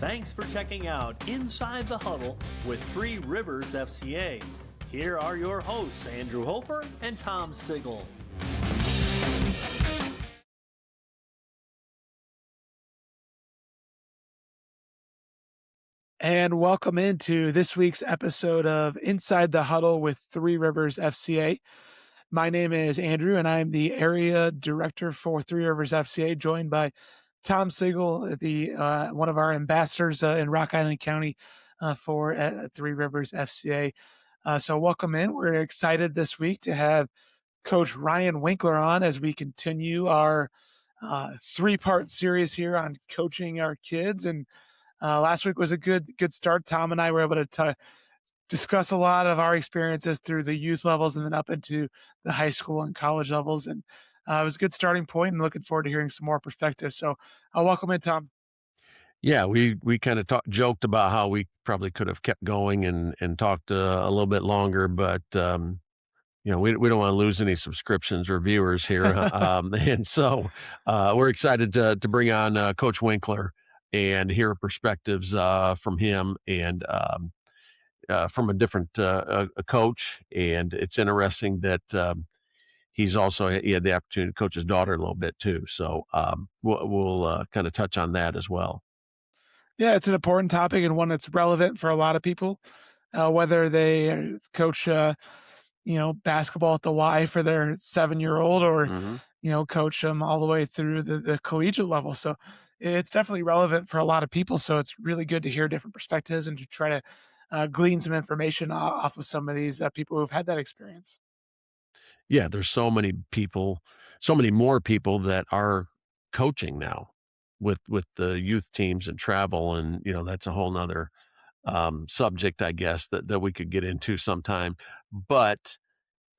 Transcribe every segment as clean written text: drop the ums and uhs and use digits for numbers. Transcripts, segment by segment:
Thanks for checking out Inside the Huddle with Three Rivers FCA. Here are your hosts, Andrew Hofer and Tom Sigel. And welcome into this week's episode of Inside the Huddle with Three Rivers FCA. My name is Andrew, and I'm the area director for Three Rivers FCA, joined by Tom Sigel, the one of our ambassadors in Rock Island County for Three Rivers FCA. So welcome in. We're excited this week to have Coach Ryan Winckler on as we continue our three-part series here on coaching our kids. And last week was a good start. Tom and I were able to discuss a lot of our experiences through the youth levels and then up into the high school and college levels. And it was a good starting point, and looking forward to hearing some more perspectives. So welcome in, Tom. Yeah, we kind of joked about how we probably could have kept going and talked a little bit longer, but we don't want to lose any subscriptions or viewers here, and so we're excited to bring on Coach Winckler and hear perspectives from him and from a different coach. And it's interesting that he had the opportunity to coach his daughter a little bit too. So we'll kind of touch on that as well. Yeah, it's an important topic and one that's relevant for a lot of people, whether they coach, basketball at the Y for their 7-year-old or, coach them all the way through the collegiate level. So it's definitely relevant for a lot of people. So it's really good to hear different perspectives and to try to glean some information off of some of these people who've had that experience. Yeah, there's so many more people that are coaching now with the youth teams and travel. And, that's a whole nother subject, I guess, that we could get into sometime. But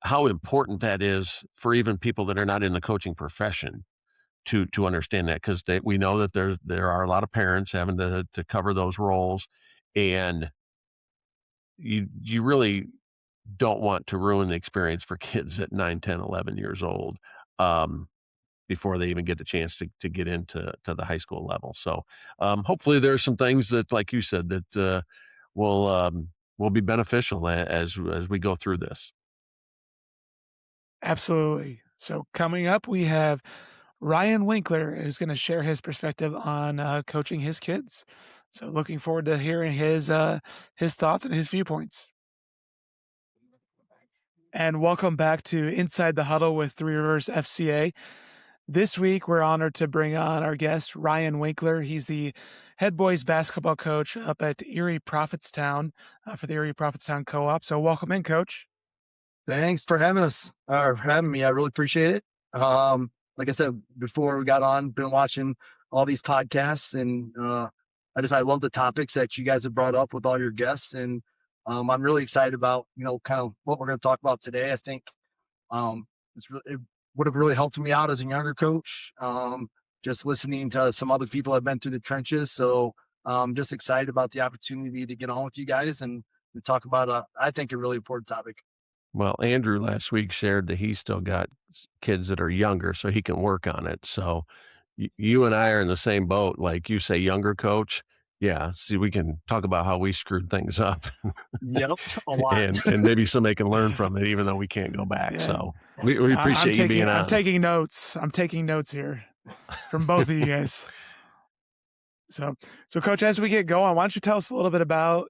how important that is for even people that are not in the coaching profession to understand that, because we know that there are a lot of parents having to cover those roles, and you really don't want to ruin the experience for kids at 9, 10, 11 years old before they even get a chance to get into the high school level. So hopefully there's some things that, like you said, that will be beneficial as we go through this. Absolutely. So coming up, we have Ryan Winckler, who's going to share his perspective on coaching his kids. So looking forward to hearing his thoughts and his viewpoints. And welcome back to Inside the Huddle with Three Rivers FCA. This week, we're honored to bring on our guest, Ryan Winckler. He's the head boys basketball coach up at Erie Prophetstown for the Erie Prophetstown Co-op. So welcome in, Coach. Thanks for having us, or having me. I really appreciate it. Like I said before we got on, been watching all these podcasts, and I love the topics that you guys have brought up with all your guests, and I'm really excited about kind of what we're going to talk about today. I think it would have really helped me out as a younger coach, just listening to some other people that have been through the trenches. So I'm just excited about the opportunity to get on with you guys and talk about I think a really important topic. Well, Andrew last week shared that he's still got kids that are younger, so he can work on it. So you and I are in the same boat. Like you say, younger coach. Yeah. See, we can talk about how we screwed things up. Yep. A lot. and maybe somebody can learn from it, even though we can't go back. Yeah. So we appreciate you being on. I'm taking notes. I'm taking notes here from both of you guys. So Coach, as we get going, why don't you tell us a little bit about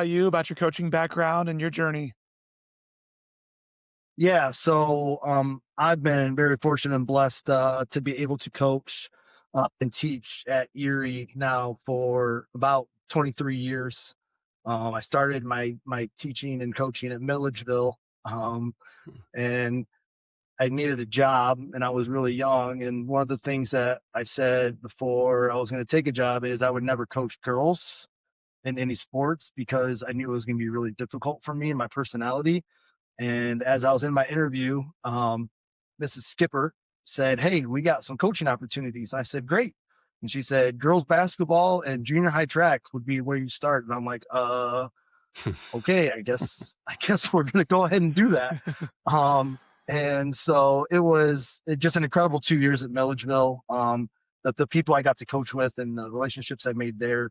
you, about your coaching background and your journey? Yeah, so I've been very fortunate and blessed to be able to coach and teach at Erie now for about 23 years. I started my teaching and coaching at Milledgeville, and I needed a job, and I was really young. And one of the things that I said before I was going to take a job is I would never coach girls in any sports, because I knew it was going to be really difficult for me and my personality. And as I was in my interview, Mrs. Skipper said, "Hey, we got some coaching opportunities." And I said, "Great." And she said, "Girls basketball and junior high track would be where you start." And I'm like, okay, I guess we're going to go ahead and do that. And so it was just an incredible 2 years at Milledgeville. The people I got to coach with and the relationships I made there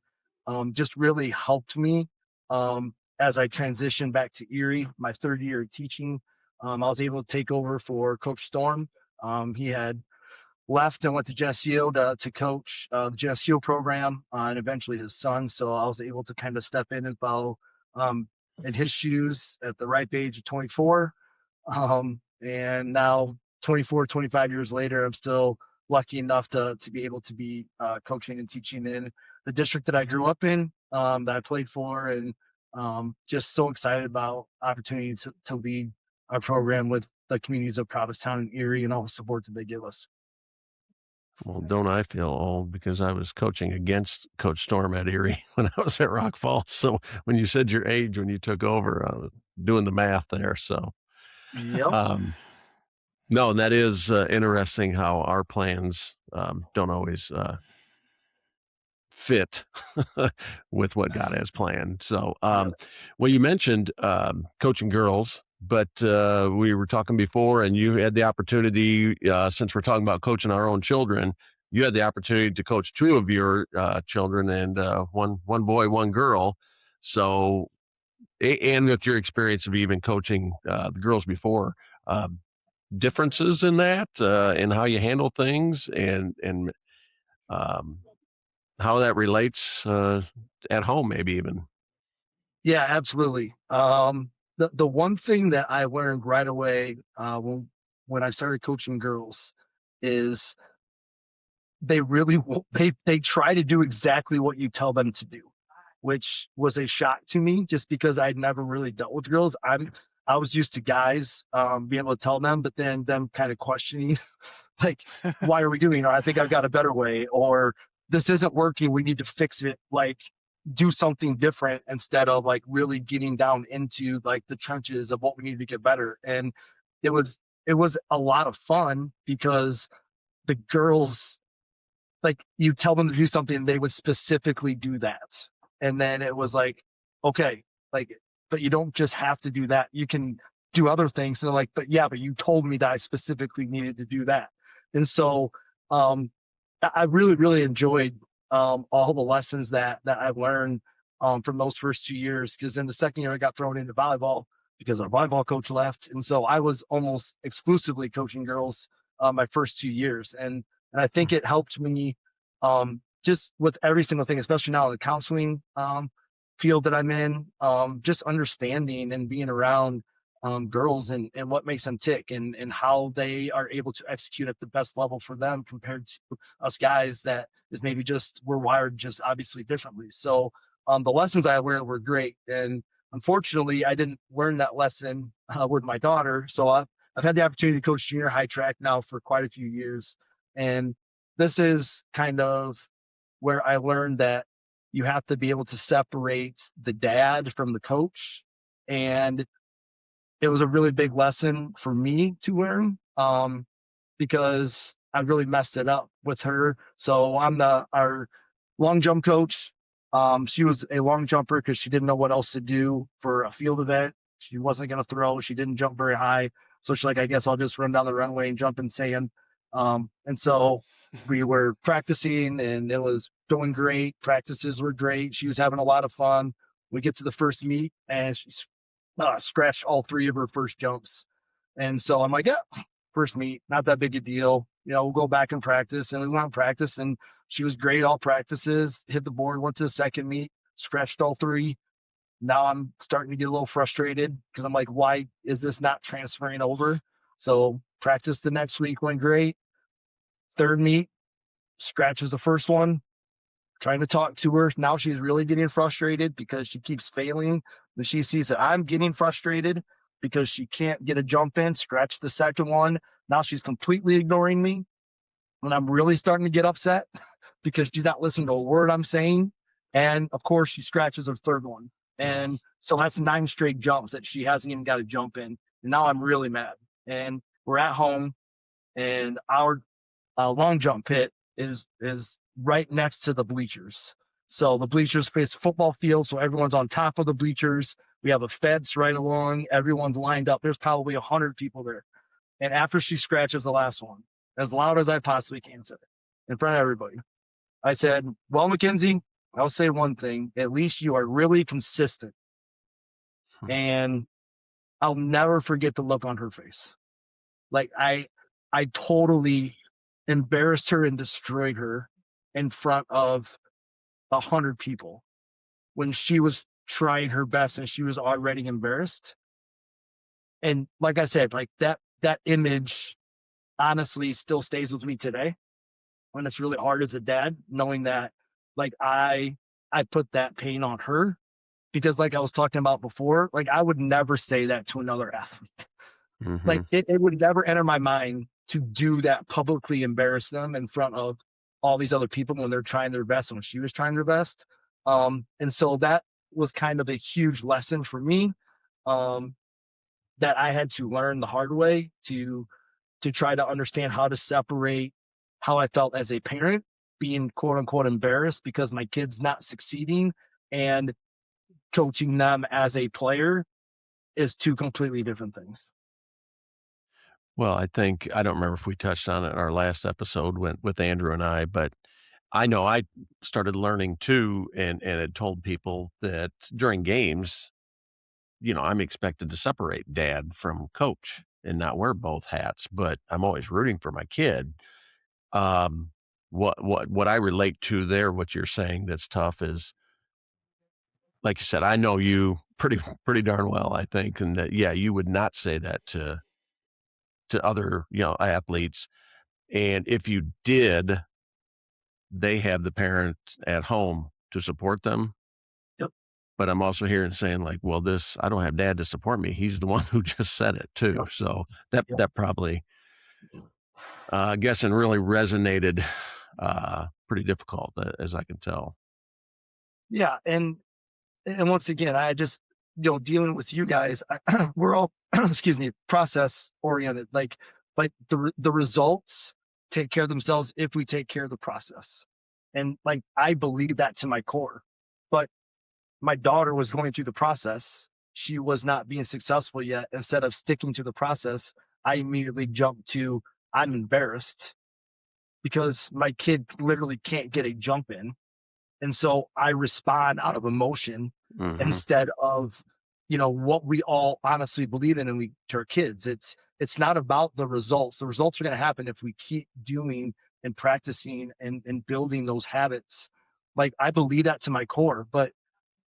just really helped me as I transitioned back to Erie, my third year of teaching. I was able to take over for Coach Storm. He had left and went to Geneseo to coach the Geneseo program and eventually his son. So I was able to kind of step in and follow in his shoes at the ripe age of 24. And now 24, 25 years later, I'm still lucky enough to be able to be coaching and teaching in the district that I grew up in, that I played for, and just so excited about opportunity to lead our program with the communities of Prophetstown and Erie and all the support that they give us. Well, don't I feel old, because I was coaching against Coach Storm at Erie when I was at Rock Falls. So when you said your age when you took over, I was doing the math there. So, Yep. no, and that is interesting how our plans don't always fit with what God has planned. So, well, you mentioned coaching girls, but we were talking before, and you had the opportunity, since we're talking about coaching our own children, you had the opportunity to coach two of your children, and one boy, one girl. So, and with your experience of even coaching the girls before, differences in that, in how you handle things, and how that relates at home, maybe even. Yeah, absolutely. The one thing that I learned right away when I started coaching girls is they really they try to do exactly what you tell them to do, which was a shock to me just because I'd never really dealt with girls. I was used to guys being able to tell them, but then them kind of questioning, like, why are we doing it? Or I think I've got a better way, or this isn't working. We need to fix it. Like, do something different, instead of like really getting down into like the trenches of what we need to get better. And it was a lot of fun because the girls, like, you tell them to do something, they would specifically do that. And then it was like, okay, like, but you don't just have to do that. You can do other things. And they're like, but you told me that I specifically needed to do that. And so I really, really enjoyed all the lessons that I've learned from those first 2 years. Because in the second year, I got thrown into volleyball because our volleyball coach left. And so I was almost exclusively coaching girls my first 2 years. And I think it helped me just with every single thing, especially now in the counseling field that I'm in, just understanding and being around girls and what makes them tick, and how they are able to execute at the best level for them compared to us guys that is maybe just, we're wired just obviously differently. So the lessons I learned were great. And unfortunately, I didn't learn that lesson with my daughter. So I've had the opportunity to coach junior high track now for quite a few years. And this is kind of where I learned that you have to be able to separate the dad from the coach. And it was a really big lesson for me to learn because I really messed it up with her. So I'm our long jump coach. She was a long jumper because she didn't know what else to do for a field event. She wasn't going to throw. She didn't jump very high. So she's like, I guess I'll just run down the runway and jump in sand. And so we were practicing and it was going great. Practices were great. She was having a lot of fun. We get to the first meet and she scratched all three of her first jumps. And so I'm like, yeah, first meet, not that big a deal. We'll go back and practice. And we went and practice, and she was great all practices, hit the board, went to the second meet, scratched all three. Now I'm starting to get a little frustrated because I'm like, why is this not transferring over? So practice the next week went great. Third meet, scratches the first one, trying to talk to her. Now she's really getting frustrated because she keeps failing. And she sees that I'm getting frustrated because she can't get a jump in, scratch the second one. Now she's completely ignoring me. And I'm really starting to get upset because she's not listening to a word I'm saying. And of course, she scratches her third one. And so that's 9 straight jumps that she hasn't even got a jump in. And now I'm really mad. And we're at home, and our long jump pit is right next to the bleachers. So the bleachers face the football field. So everyone's on top of the bleachers. We have a fence right along. Everyone's lined up. There's probably 100 people there. And after she scratches the last one, as loud as I possibly can say, in front of everybody, I said, well, Mackenzie, I'll say one thing, at least you are really consistent. And I'll never forget the look on her face. Like I totally embarrassed her and destroyed her in front of 100 people when she was trying her best and she was already embarrassed. And like I said, like that image honestly still stays with me today. When it's really hard as a dad, knowing that like I put that pain on her, because like I was talking about before, like I would never say that to another athlete. Like it would never enter my mind to do that, publicly embarrass them in front of all these other people when they're trying their best and when she was trying her best. And so that was kind of a huge lesson for me, that I had to learn the hard way to try to understand how to separate how I felt as a parent, being quote unquote embarrassed because my kid's not succeeding, and coaching them as a player is two completely different things. Well, I think I don't remember if we touched on it in our last episode with Andrew and I, but I know I started learning too, and had told people that during games, I'm expected to separate dad from coach and not wear both hats, but I'm always rooting for my kid. Um, what I relate to there, what you're saying that's tough is, like you said, I know you pretty darn well, I think, and that you would not say that to other athletes, and if you did, they have the parent at home to support them. Yep. But I'm also hearing saying like, well, I don't have dad to support me. He's the one who just said it too. Yep. So that Yep. that probably, I guess, and really resonated. Pretty difficult, as I can tell. Yeah. And once again, I just, dealing with you guys, we're all, excuse me, process oriented. Like the results take care of themselves if we take care of the process. And like, I believe that to my core, but my daughter was going through the process. She was not being successful yet. Instead of sticking to the process, I immediately jumped to, I'm embarrassed because my kid literally can't get a jump in. And so I respond out of emotion instead of, what we all honestly believe in, and we to our kids. It's not about the results. The results are going to happen if we keep doing and practicing and building those habits. Like I believe that to my core, but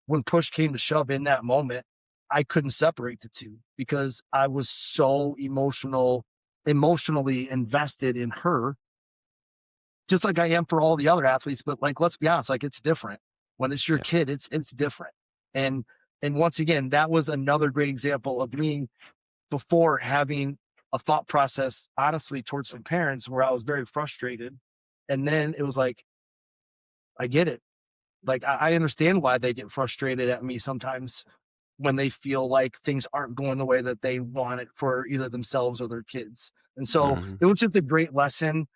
when push came to shove in that moment, I couldn't separate the two because I was so emotionally invested in her, just like I am for all the other athletes. But like, let's be honest, like it's different when it's your kid, it's different. And once again, that was another great example of me before having a thought process, honestly, towards some parents where I was very frustrated. And then it was like, I get it. Like, I understand why they get frustrated at me sometimes when they feel like things aren't going the way that they want it for either themselves or their kids. And so it was just a great lesson.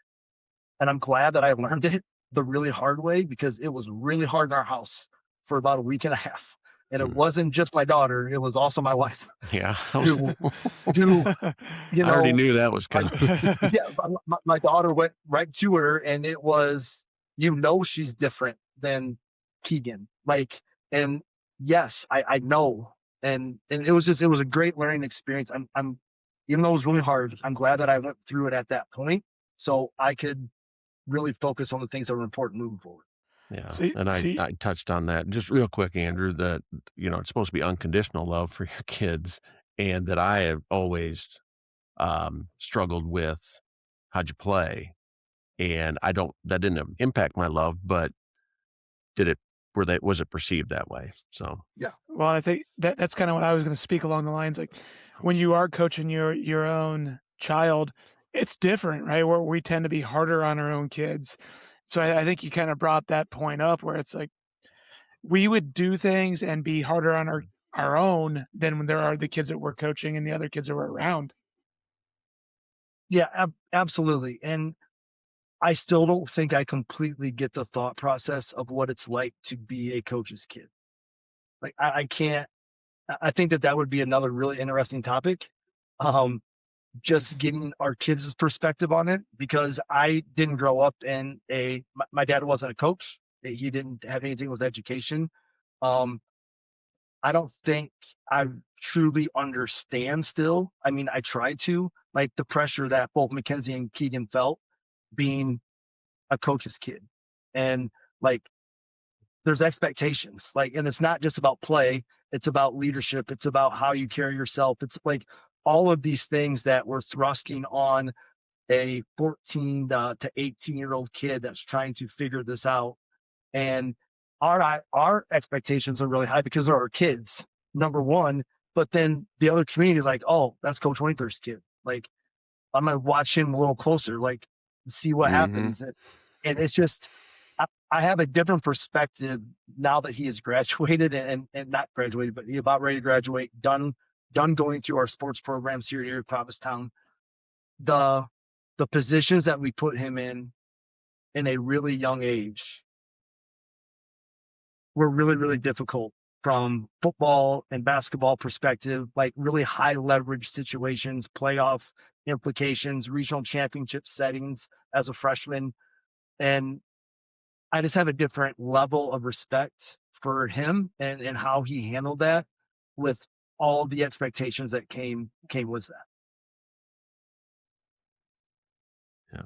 And I'm glad that I learned it the really hard way, because it was really hard in our house for about a week and a half. And it wasn't just my daughter, it was also my wife. Yeah. Who, I already knew that was coming. My daughter went right to her, and it was, she's different than Keegan. Like, and yes, I know. And it was a great learning experience. I'm, even though it was really hard, I'm glad that I went through it at that point so I could really focus on the things that were important moving forward. Yeah. I touched on that just real quick, Andrew, that, it's supposed to be unconditional love for your kids, and that I have always struggled with how'd you play? And that didn't impact my love, but was it perceived that way? So, yeah. Well, I think that's kind of what I was going to speak along the lines. Like when you are coaching your own child, it's different, right? Where we tend to be harder on our own kids. So I think you kind of brought that point up where it's like we would do things and be harder on our own than when there are the kids that we're coaching and the other kids that we're around. Yeah, absolutely. And I still don't think I completely get the thought process of what it's like to be a coach's kid. Like I can't, I think that would be another really interesting topic. Just getting our kids' perspective on it, because I didn't grow up in my dad wasn't a coach. He didn't have anything with education. Um, I don't think I truly understand still. I mean, I try to, like, the pressure that both Mackenzie and Keegan felt being a coach's kid. And like, there's expectations, like, and it's not just about play, it's about leadership, it's about how you carry yourself. It's like all of these things that we're thrusting on a 14 to 18-year-old kid that's trying to figure this out. And our expectations are really high because they're our kids, number one. But then the other community is like, oh, that's Coach Winckler's kid. Like, I'm gonna watch him a little closer, like, see what happens. And it's just, I have a different perspective now that he has graduated and not graduated, but he's about ready to graduate, done going through our sports programs here at Prophetstown. The positions that we put him in a really young age were really, really difficult from football and basketball perspective, like really high leverage situations, playoff implications, regional championship settings as a freshman. And I just have a different level of respect for him and how he handled that with all the expectations that came with that. Yeah.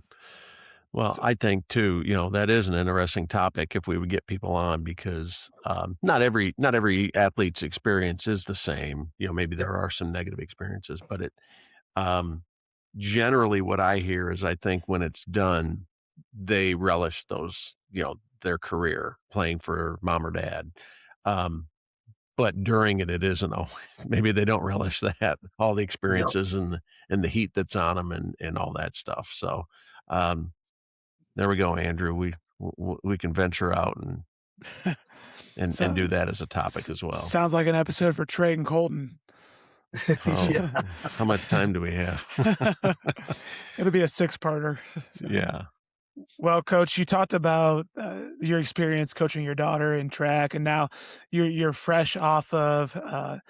Well, I think too, that is an interesting topic if we would get people on, because not every athlete's experience is the same. Maybe there are some negative experiences, but generally what I hear is, I think when it's done, they relish those, their career playing for mom or dad. But during it isn't always, maybe they don't relish that, all the experiences and the heat that's on them and all that stuff. So, there we go, Andrew. We can venture out and do that as a topic as well. Sounds like an episode for Trey and Colton. Oh, how much time do we have? It'll be a 6-parter. So. Yeah. Well, Coach, you talked about your experience coaching your daughter in track, and now you're fresh off of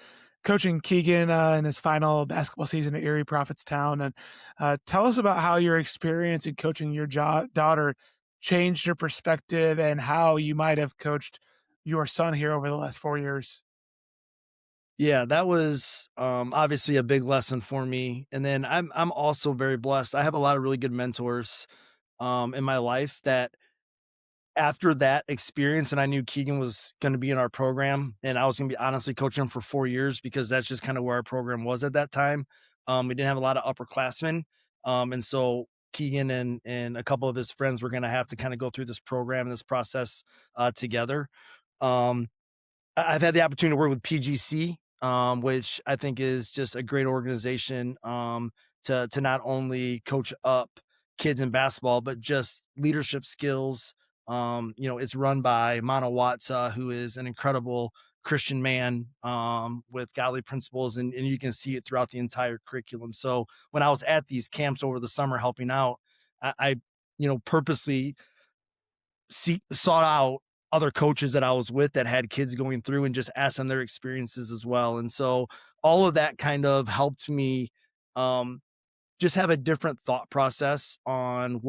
coaching Keegan in his final basketball season at Erie Prophetstown. And tell us about how your experience in coaching your daughter changed your perspective and how you might have coached your son here over the last 4 years. Yeah, that was obviously a big lesson for me. And then I'm also very blessed. I have a lot of really good mentors in my life that after that experience, and I knew Keegan was going to be in our program, and I was going to be honestly coaching him for 4 years because that's just kind of where our program was at that time. We didn't have a lot of upperclassmen. And so Keegan and a couple of his friends were going to have to kind of go through this program and this process together. I've had the opportunity to work with PGC, which I think is just a great organization to not only coach up kids in basketball, but just leadership skills. It's run by Mano Watsa, who is an incredible Christian man with godly principles, and you can see it throughout the entire curriculum. So when I was at these camps over the summer helping out, I purposely sought out other coaches that I was with that had kids going through and just asked them their experiences as well. And so all of that kind of helped me just have a different thought process on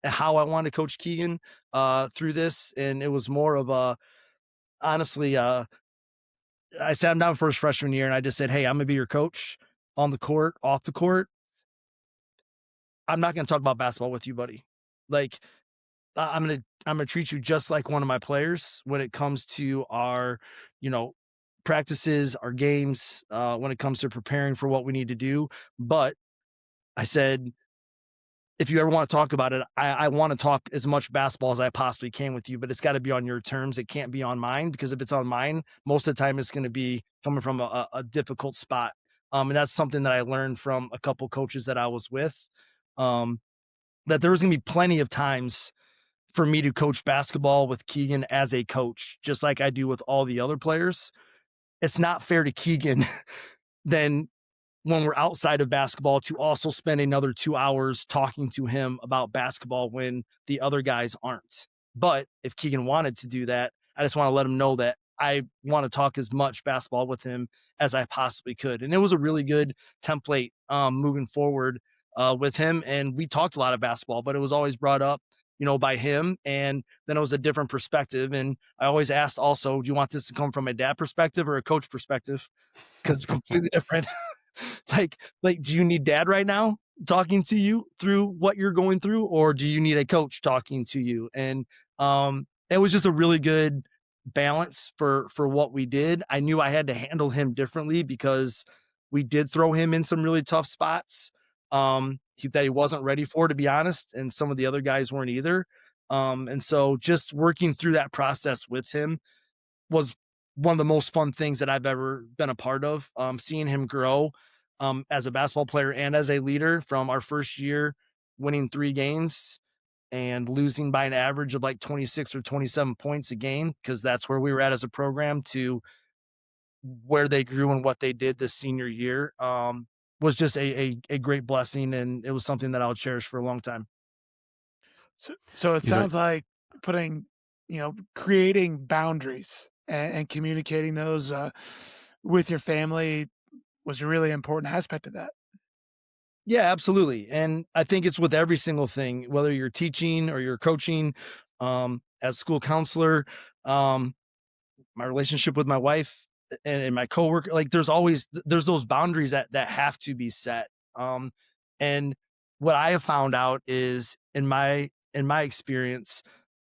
how I wanted to coach Keegan through this. And it was more of honestly, I sat him down for his freshman year and I just said, hey, I'm gonna be your coach on the court, off the court. I'm not gonna talk about basketball with you, buddy. Like, I'm gonna treat you just like one of my players when it comes to our, practices, our games, when it comes to preparing for what we need to do. But I said, if you ever want to talk about it, I want to talk as much basketball as I possibly can with you, but it's got to be on your terms. It can't be on mine, because if it's on mine, most of the time it's going to be coming from a difficult spot. And that's something that I learned from a couple coaches that I was with, that there was going to be plenty of times for me to coach basketball with Keegan as a coach, just like I do with all the other players. It's not fair to Keegan then when we're outside of basketball to also spend another 2 hours talking to him about basketball when the other guys aren't. But if Keegan wanted to do that, I just want to let him know that I want to talk as much basketball with him as I possibly could. And it was a really good template moving forward with him. And we talked a lot of basketball, but it was always brought up by him. And then it was a different perspective. And I always asked also, do you want this to come from a dad perspective or a coach perspective? Because it's completely different. like, do you need dad right now talking to you through what you're going through, or do you need a coach talking to you? And it was just a really good balance for what we did. I knew I had to handle him differently because we did throw him in some really tough spots that he wasn't ready for, to be honest, and some of the other guys weren't either. And so just working through that process with him was one of the most fun things that I've ever been a part of. Seeing him grow as a basketball player and as a leader, from our first year winning 3 games and losing by an average of like 26 or 27 points a game, because that's where we were at as a program, to where they grew and what they did this senior year, was just a great blessing. And it was something that I'll cherish for a long time. So it sounds like putting, creating boundaries and communicating those with your family was a really important aspect of that. Yeah, absolutely. And I think it's with every single thing, whether you're teaching or you're coaching, as school counselor, my relationship with my wife and my coworker, like there's those boundaries that have to be set. And what I have found out is in my experience,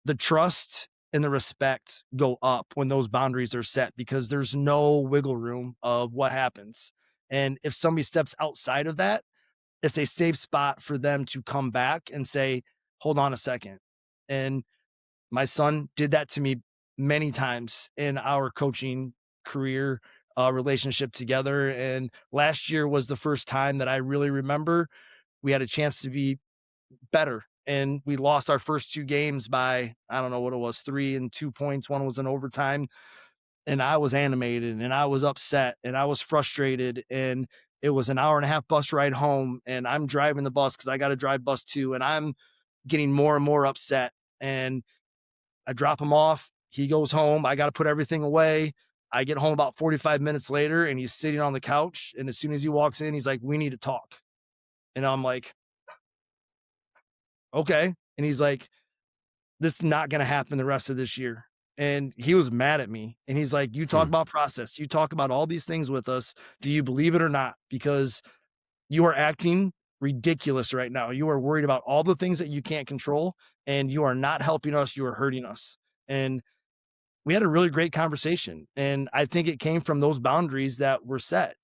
the trust and the respect go up when those boundaries are set, because there's no wiggle room of what happens. And if somebody steps outside of that, it's a safe spot for them to come back and say, hold on a second. And my son did that to me many times in our coaching career relationship together. And last year was the first time that I really remember we had a chance to be better. And we lost our first 2 games by, I don't know what it was, 3 and 2 points. One was in overtime. And I was animated and I was upset and I was frustrated. And it was an hour and a half bus ride home. And I'm driving the bus because I got to drive bus 2. And I'm getting more and more upset. And I drop him off. He goes home. I got to put everything away. I get home about 45 minutes later and he's sitting on the couch. And as soon as he walks in, he's like, we need to talk. And I'm like, okay. And he's like, this is not going to happen the rest of this year. And he was mad at me. And he's like, you talk about process. You talk about all these things with us. Do you believe it or not? Because you are acting ridiculous right now. You are worried about all the things that you can't control, and you are not helping us. You are hurting us. And we had a really great conversation. And I think it came from those boundaries that were set.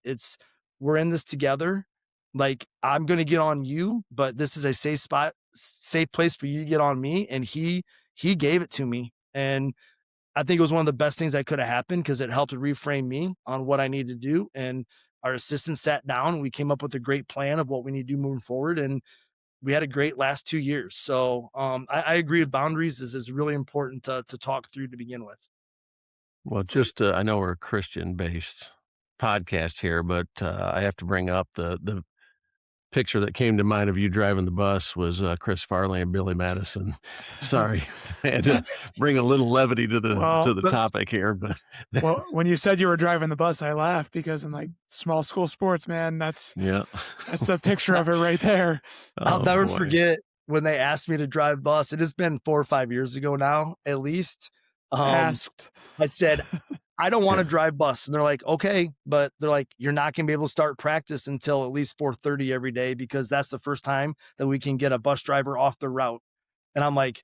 We're in this together. Like, I'm going to get on you, but this is a safe place for you to get on me. And he gave it to me. And I think it was one of the best things that could have happened, because it helped to reframe me on what I need to do. And our assistant sat down and we came up with a great plan of what we need to do moving forward. And we had a great last 2 years. So I agree with boundaries is really important to talk through to begin with. Well, just I know we're a Christian-based podcast here, but I have to bring up the picture that came to mind of you driving the bus was Chris Farley and Billy Madison. Sorry, I had to bring a little levity to the topic here. But well, when you said you were driving the bus, I laughed, because I'm like, small school sports, man. That's a picture of it right there. I'll never forget when they asked me to drive bus. It has been 4 or 5 years ago now, at least. Asked. I said, I don't want to drive bus. And they're like, okay, but they're like, you're not going to be able to start practice until at least 4:30 every day, because that's the first time that we can get a bus driver off the route. And I'm like,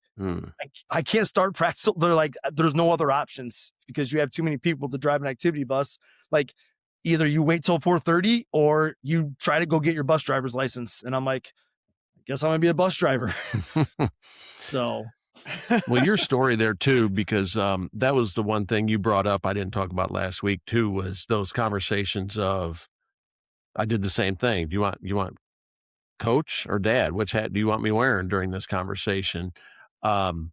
I can't start practice. They're like, there's no other options, because you have too many people to drive an activity bus. Like, either you wait till 4:30 or you try to go get your bus driver's license. And I'm like, I guess I'm going to be a bus driver. So. Well, your story there too, because that was the one thing you brought up I didn't talk about last week too, was those conversations of, I did the same thing. Do you want coach or dad? Which hat do you want me wearing during this conversation? And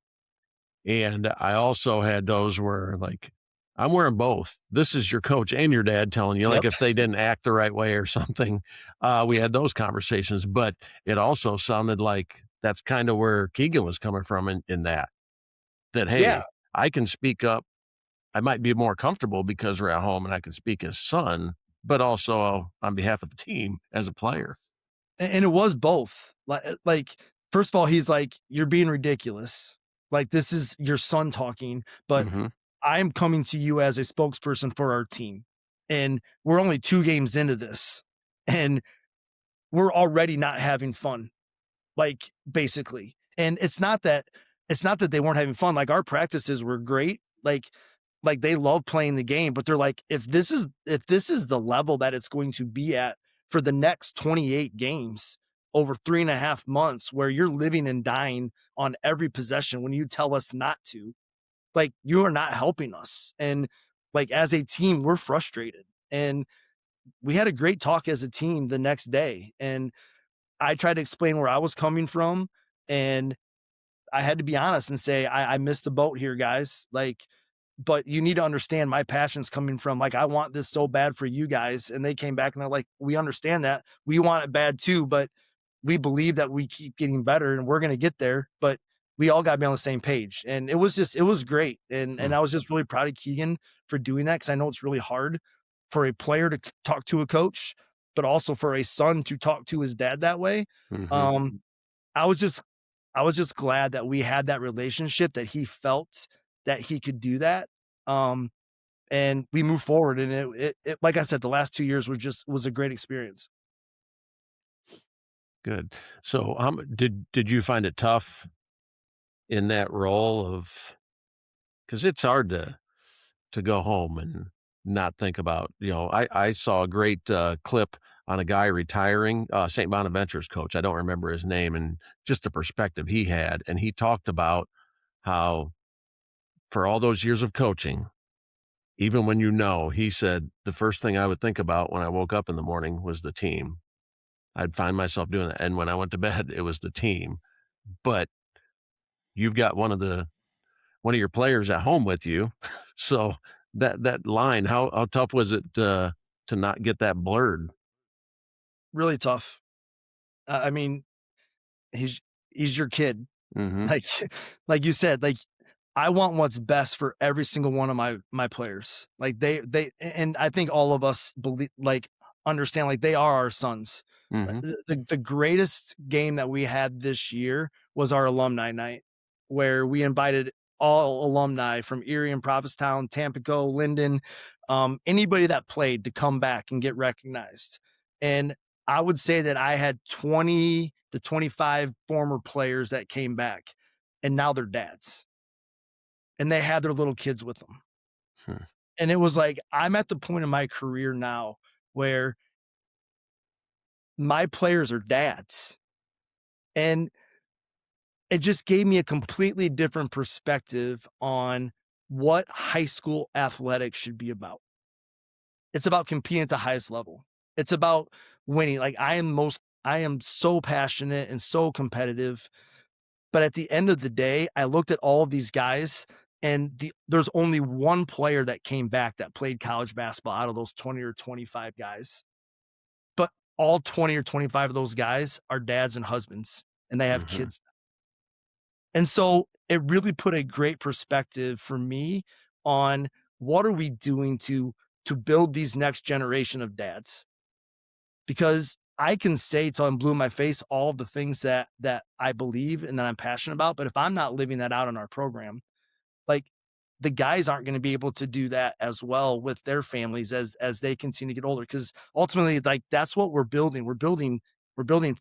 I also had those where, like, I'm wearing both. This is your coach and your dad telling you, like, if they didn't act the right way or something. We had those conversations, but it also sounded like that's kind of where Keegan was coming from in that, hey, I can speak up. I might be more comfortable because we're at home and I can speak as son, but also on behalf of the team as a player. And it was both. Like first of all, he's like, "You're being ridiculous. Like, this is your son talking, but Mhm. I'm coming to you as a spokesperson for our team. And we're only 2 games into this, and we're already not having fun." Like, basically. And it's not that they weren't having fun. Like, our practices were great. Like they love playing the game, but they're like, if this is the level that it's going to be at for the next 28 games over 3.5 months, where you're living and dying on every possession when you tell us not to, like, you are not helping us. And like, as a team, we're frustrated. And we had a great talk as a team the next day. And I tried to explain where I was coming from, and I had to be honest and say, I missed the boat here, guys. Like, but you need to understand my passion's coming from, like, I want this so bad for you guys. And they came back and they're like, we understand that. We want it bad too, but we believe that we keep getting better and we're going to get there. But we all got to be on the same page. And it was great. And Hmm. I was just really proud of Keegan for doing that, because I know it's really hard for a player to talk to a coach, but also for a son to talk to his dad that way. Mhm. Um, I was just I was just glad that we had that relationship, that he felt that he could do that. Um, and we moved forward, and it like I said, the last 2 years was a great experience. Good. So, did you find it tough in that role of, because it's hard to go home and not think about, I saw a great, clip on a guy retiring, St. Bonaventure's coach. I don't remember his name, and just the perspective he had, and he talked about how for all those years of coaching, even when he said, "The first thing I would think about when I woke up in the morning was the team." I'd find myself doing that, and when I went to bed, it was the team. But you've got one of your players at home with you, so that line, how tough was it, to not get that blurred? Really tough. I mean, he's he's your kid. Mhm, Like like you said, like, I want what's best for every single one of my players. Like, and I think all of us believe, like, understand, like, they are our sons. mhm, The greatest game that we had this year was our alumni night, where we invited all alumni from Erie and Prophetstown, Tampico, Linden, anybody that played to come back and get recognized. And I would say that I had 20 to 25 former players that came back, and now they're dads, and they had their little kids with them. hmm, And it was like, I'm at the point in my career now where my players are dads. And it just gave me a completely different perspective on what high school athletics should be about. It's about competing at the highest level. It's about winning. Like, I am so passionate and so competitive. But at the end of the day, I looked at all of these guys, and there's only one player that came back that played college basketball out of those 20 or 25 guys. But all 20 or 25 of those guys are dads and husbands, and they have mhm, kids. And so it really put a great perspective for me on what are we doing to build these next generation of dads? Because I can say till I'm blue in my face all of the things that I believe and that I'm passionate about, but if I'm not living that out in our program, like, the guys aren't going to be able to do that as well with their families as they continue to get older, because ultimately, like, that's what we're building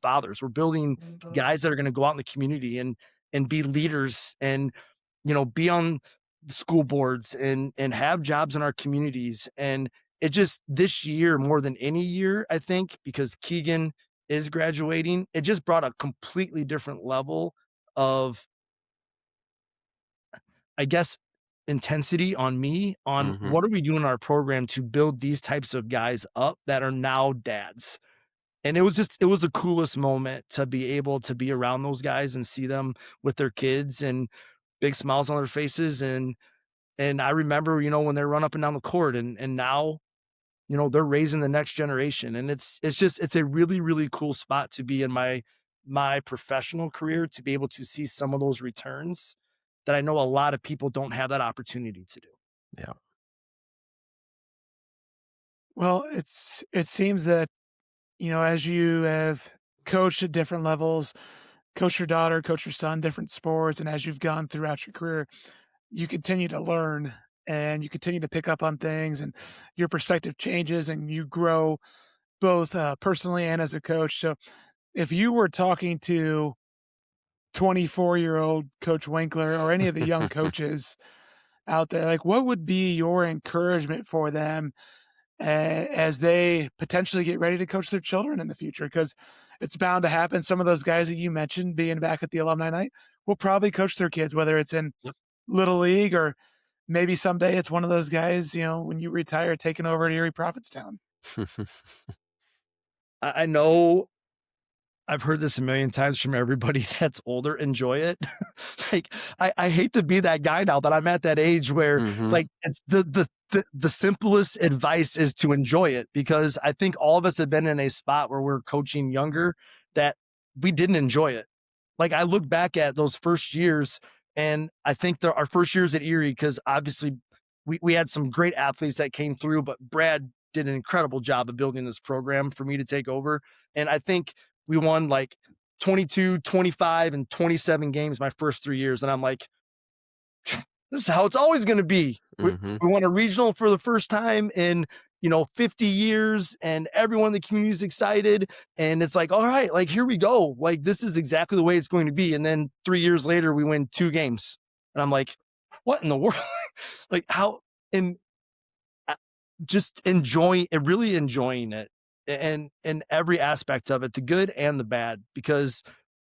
fathers, we're building guys that are going to go out in the community and be leaders, and be on school boards and have jobs in our communities. And it just, this year more than any year, I think, because Keegan is graduating, it just brought a completely different level of, I guess, intensity on me, on mhm. what are we doing in our program to build these types of guys up that are now dads. And it was the coolest moment to be able to be around those guys and see them with their kids and big smiles on their faces. And I remember, when they run up and down the court, and now, they're raising the next generation. And it's a really, really cool spot to be in my professional career, to be able to see some of those returns that I know a lot of people don't have that opportunity to do. Yeah. Well, it seems that, as you have coached at different levels, coach your daughter, coach your son, different sports, and as you've gone throughout your career, you continue to learn and you continue to pick up on things, and your perspective changes, and you grow both personally and as a coach. So, if you were talking to 24-year-old Coach Winckler or any of the young coaches out there, like what would be your encouragement for them as they potentially get ready to coach their children in the future? Because it's bound to happen. Some of those guys that you mentioned being back at the alumni night will probably coach their kids, whether it's in Yep. little league or maybe someday it's one of those guys, when you retire, taking over at Erie Prophetstown. I know I've heard this a million times from everybody that's older. Enjoy it. Like I hate to be that guy now, but I'm at that age where like it's the simplest advice is to enjoy it, because I think all of us have been in a spot where we're coaching younger that we didn't enjoy it. Like I look back at those first years, and I think our first years at Erie, because obviously we had some great athletes that came through, but Brad did an incredible job of building this program for me to take over. And I think we won like 22, 25, and 27 games my first 3 years. And I'm like, this is how it's always going to be. We won a regional for the first time in, 50 years, and everyone in the community is excited. And it's like, all right, like, here we go. Like, this is exactly the way it's going to be. And then 3 years later, we win 2 games. And I'm like, what in the world? Like how, and just really enjoying it, and every aspect of it, the good and the bad, because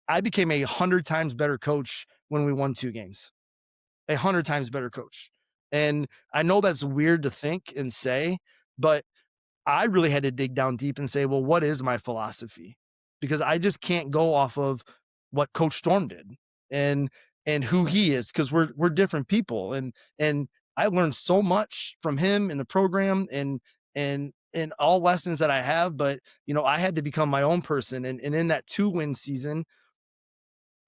I became 100 times better coach when we won 2 games, 100 times better coach. And I know that's weird to think and say, but I really had to dig down deep and say, well, what is my philosophy? Because I just can't go off of what Coach Storm did and who he is, because we're different people. And I learned so much from him in the program and all lessons that I have, but I had to become my own person. And in that 2-win season,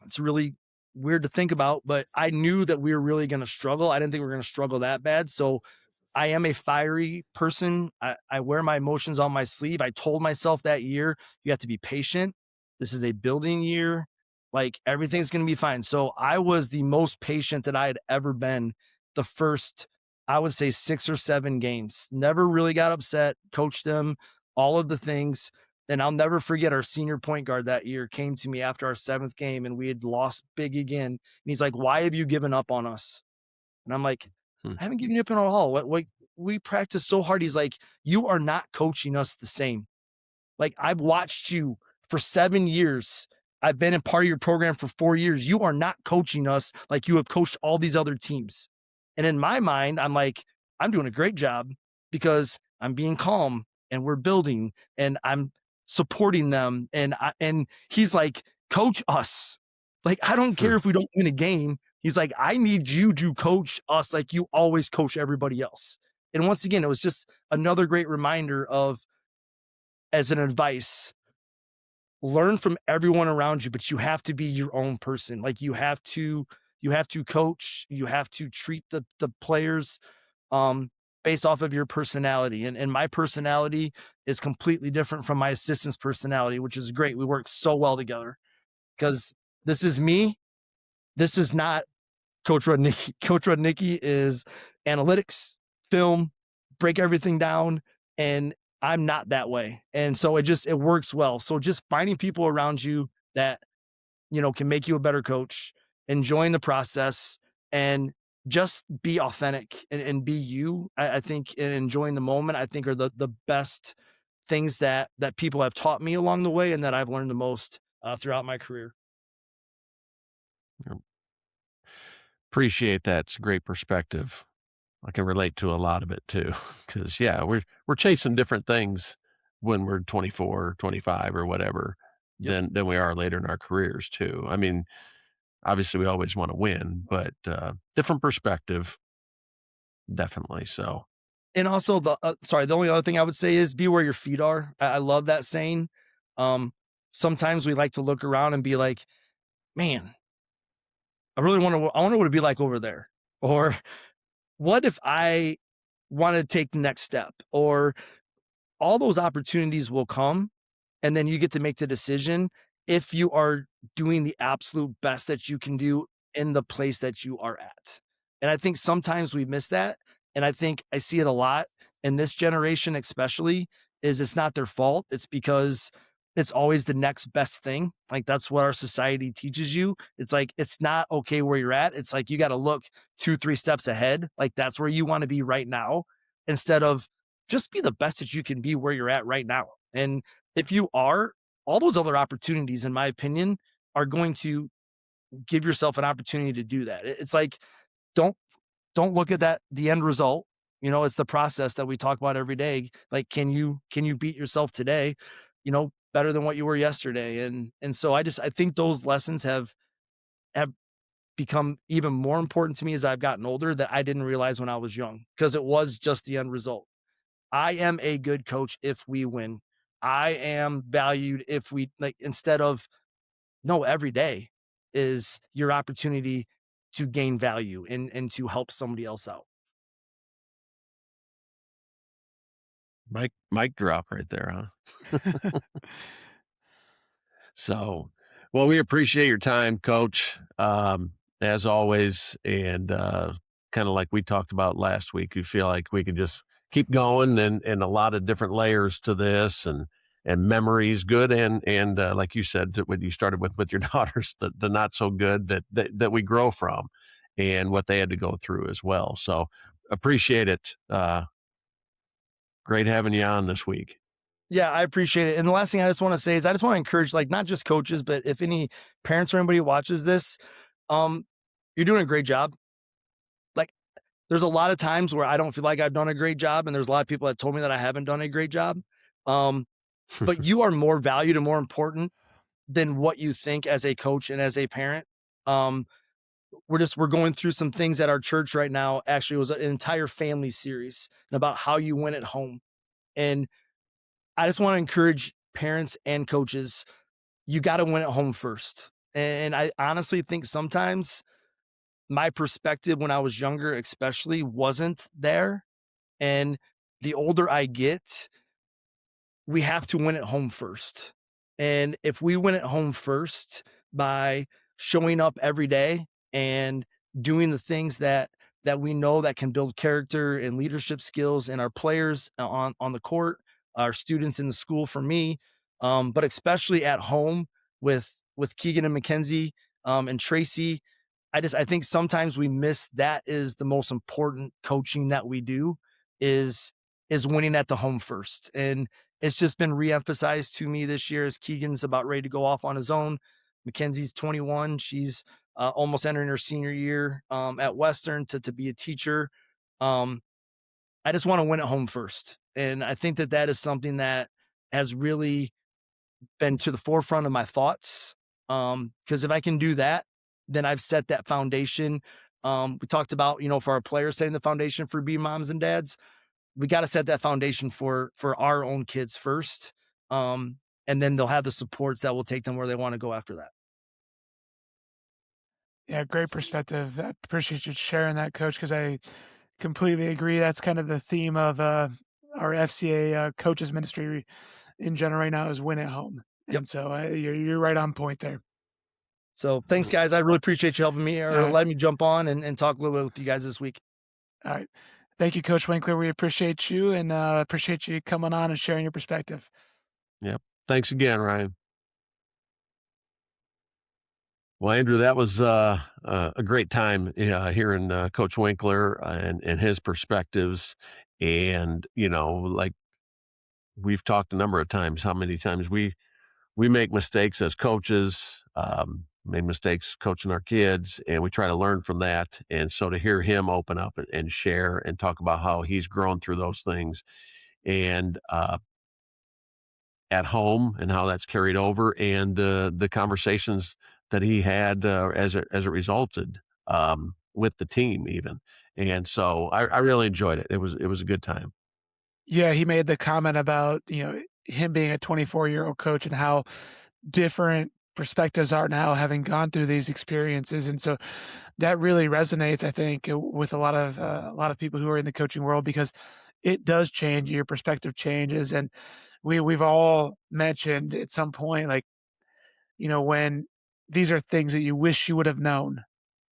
it's really weird to think about, but I knew that we were really going to struggle. I didn't think we were going to struggle that bad. So I am a fiery person. I wear my emotions on my sleeve. I told myself that year, you have to be patient. This is a building year. Like everything's going to be fine. So I was the most patient that I had ever been the first, I would say 6 or 7 games. Never really got upset, coached them, all of the things. And I'll never forget our senior point guard that year came to me after our 7th game, and we had lost big again. And he's like, why have you given up on us? And I'm like, I haven't given you up at all. What we practiced so hard. He's like, you are not coaching us the same. Like I've watched you for 7 years. I've been a part of your program for 4 years. You are not coaching us like you have coached all these other teams. And in my mind, I'm like, I'm doing a great job because I'm being calm and we're building and I'm supporting them. And he's like, coach us. Like, I don't care if we don't win a game. He's like, I need you to coach us like you always coach everybody else. And once again, it was just another great reminder of, as an advice, learn from everyone around you, but you have to be your own person. Like you have to coach, you have to treat the players based off of your personality. And my personality is completely different from my assistant's personality, which is great. We work so well together because this is me. This is not Coach Rudnicki. Coach Rudnicki is analytics, film, break everything down, and I'm not that way. And so it works well. So just finding people around you that, can make you a better coach, enjoying the process, and just be authentic and be you, I think, and enjoying the moment, I think are the best things that people have taught me along the way and that I've learned the most throughout my career. Appreciate that. It's a great perspective. I can relate to a lot of it too, because we're chasing different things when we're 24, 25 or whatever than we are later in our careers too. I mean, obviously we always want to win, but different perspective, definitely. So, and also the only other thing I would say is be where your feet are. I love that saying. Sometimes we like to look around and be like, man, I wonder what it would be like over there, or what if I want to take the next step, or all those opportunities will come and then you get to make the decision. if you are doing the absolute best that you can do in the place that you are at. And I think sometimes we miss that. And I think I see it a lot in this generation, especially, is it's not their fault. It's because it's always the next best thing. Like that's what our society teaches you. It's like, it's not okay where you're at. It's like, you got to look 2, 3 steps ahead. Like that's where you want to be right now, instead of just be the best that you can be where you're at right now. And if you are, all those other opportunities, in my opinion, are going to give yourself an opportunity to do that. It's like, don't look at the end result. It's the process that we talk about every day. Like, can you beat yourself today, better than what you were yesterday? And so I think those lessons have become even more important to me as I've gotten older, that I didn't realize when I was young, because it was just the end result. I am a good coach if we win. I am valued if we, like, instead of, no, every day is your opportunity to gain value and to help somebody else out. Mic drop right there, huh? So, well, we appreciate your time, Coach, as always. And kind of like we talked about last week, you feel like we could just keep going, and a lot of different layers to this, and memories, good and like you said, when you started with your daughters, the not so good that we grow from, and what they had to go through as well. So appreciate it. Great having you on this week. Yeah, I appreciate it. And the last thing I just want to say is, I just want to encourage, like, not just coaches, but if any parents or anybody watches this, um, you're doing a great job. Like, there's a lot of times where I don't feel like I've done a great job, and there's a lot of people that told me that I haven't done a great job. Um, but you are more valued and more important than what you think as a coach and as a parent. Um, we're going through some things at our church right now. Actually, it was an entire family series about how you win at home. And I just want to encourage parents and coaches, you got to win at home first. And I honestly think sometimes my perspective when I was younger, especially, wasn't there. And the older I get, we have to win at home first. And if we win at home first by showing up every day and doing the things that we know that can build character and leadership skills in our players on the court, our students in the school, for me, but especially at home with Keegan and Mackenzie, and Tracy, I think sometimes we miss that is the most important coaching that we do, is winning at the home first. And it's just been reemphasized to me this year as Keegan's about ready to go off on his own. Mackenzie's 21. She's almost entering her senior year at Western to be a teacher. I just want to win at home first. And I think that is something that has really been to the forefront of my thoughts. Because if I can do that, then I've set that foundation. We talked about, for our players, setting the foundation for being moms and dads. We got to set that foundation for our own kids first. And then they'll have the supports that will take them where they want to go after that. Yeah, great perspective. I appreciate you sharing that, Coach, because I completely agree. That's kind of the theme of our FCA coaches ministry in general right now, is win at home. Yep. And so you're right on point there. So thanks, guys. I really appreciate you helping me, or letting me jump on and talk a little bit with you guys this week. All right. Thank you, Coach Winckler. We appreciate you, and appreciate you coming on and sharing your perspective. Yep. Thanks again, Ryan. Well, Andrew, that was a great time hearing Coach Winckler and his perspectives. And, like we've talked a number of times, how many times we make mistakes as coaches, made mistakes coaching our kids, and we try to learn from that. And so to hear him open up and share and talk about how he's grown through those things, and at home, and how that's carried over, and the conversations that he had as it resulted with the team even. And so I really enjoyed it. It was a good time. Yeah, he made the comment about, him being a 24-year-old coach and how different perspectives are now, having gone through these experiences. And so that really resonates, I think, with a lot of people who are in the coaching world, because it does change. Your perspective changes. And we've all mentioned at some point, like, when these are things that you wish you would have known.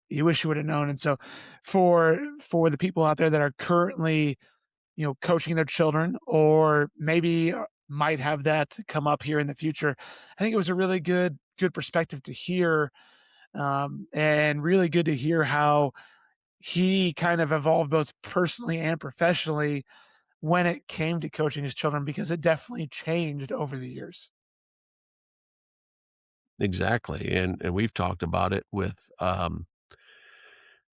You wish you would have known. And so for the people out there that are currently, coaching their children, or maybe might have that come up here in the future, I think it was a really good perspective to hear, and really good to hear how he kind of evolved both personally and professionally when it came to coaching his children, because it definitely changed over the years. Exactly. And we've talked about it with,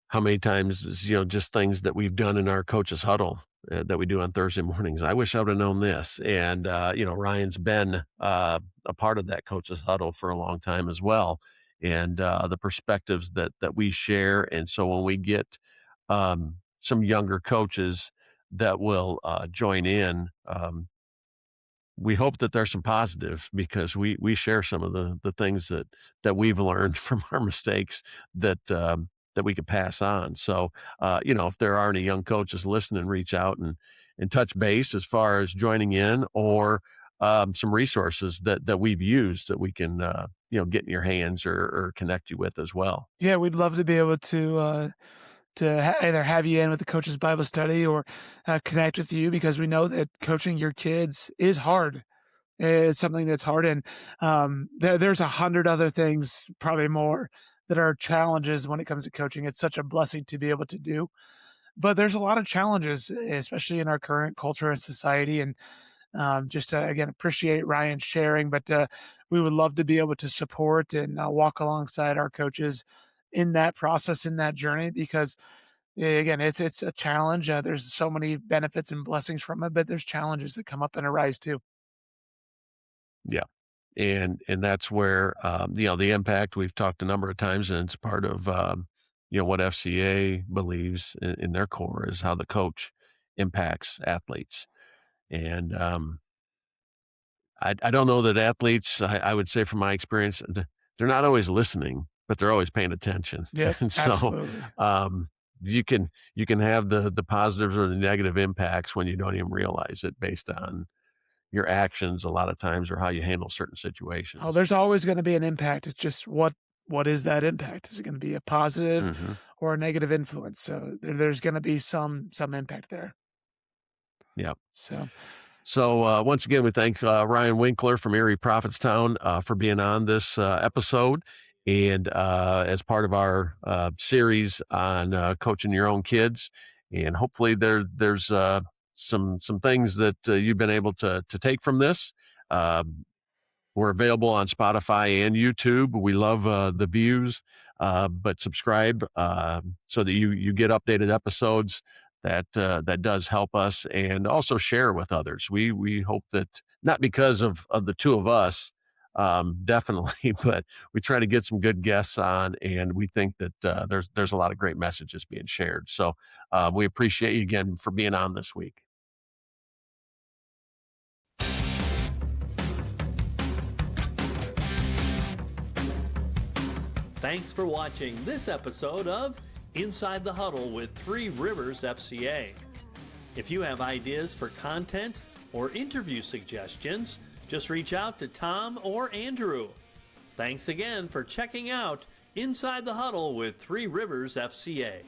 how many times just things that we've done in our coaches huddle that we do on Thursday mornings. I wish I would have known this. And, Ryan's been a part of that coaches huddle for a long time as well. And the perspectives that we share. And so when we get some younger coaches that will join in, we hope that there's some positive, because we share some of the things that we've learned from our mistakes that we could pass on. So, if there are any young coaches listening, reach out and touch base as far as joining in, or some resources that we've used that we can, get in your hands, or connect you with as well. Yeah, we'd love to be able to either have you in with the coach's Bible study, or connect with you, because we know that coaching your kids is hard. It's something that's hard, and there's 100 other things, probably more, that are challenges when it comes to coaching. It's such a blessing to be able to do, but there's a lot of challenges, especially in our current culture and society. And just again, appreciate Ryan sharing, but we would love to be able to support and walk alongside our coaches in that process, in that journey, because again, it's a challenge. There's so many benefits and blessings from it, but there's challenges that come up and arise too. Yeah. And that's where, the impact, we've talked a number of times, and it's part of, what FCA believes in their core, is how the coach impacts athletes. And I don't know that athletes, I would say from my experience, they're not always listening, but they're always paying attention. Yep, And so absolutely. you can have the positives or the negative impacts when you don't even realize it, based on your actions a lot of times, or how you handle certain Oh, situations. there's always going to be an impact. It's just what is that impact? Is it going to be a positive Hmm. or a negative influence? So there's going to be some impact there. Yeah. So So once again, we thank Ryan Winckler from Erie, Prophetstown, for being on this episode, and as part of our series on coaching your own kids. And hopefully there's some things that you've been able to take from this. Uh, we're available on Spotify and YouTube. We love the views, but subscribe so that you get updated episodes. That does help us, and also share with others. We hope that, not because of the two of us, definitely, but we try to get some good guests on, and we think that there's a lot of great messages being shared. So we appreciate you again for being on this week. Thanks for watching this episode of Inside the Huddle with Three Rivers FCA. If you have ideas for content or interview suggestions, just reach out to Tom or Andrew. Thanks again for checking out Inside the Huddle with Three Rivers FCA.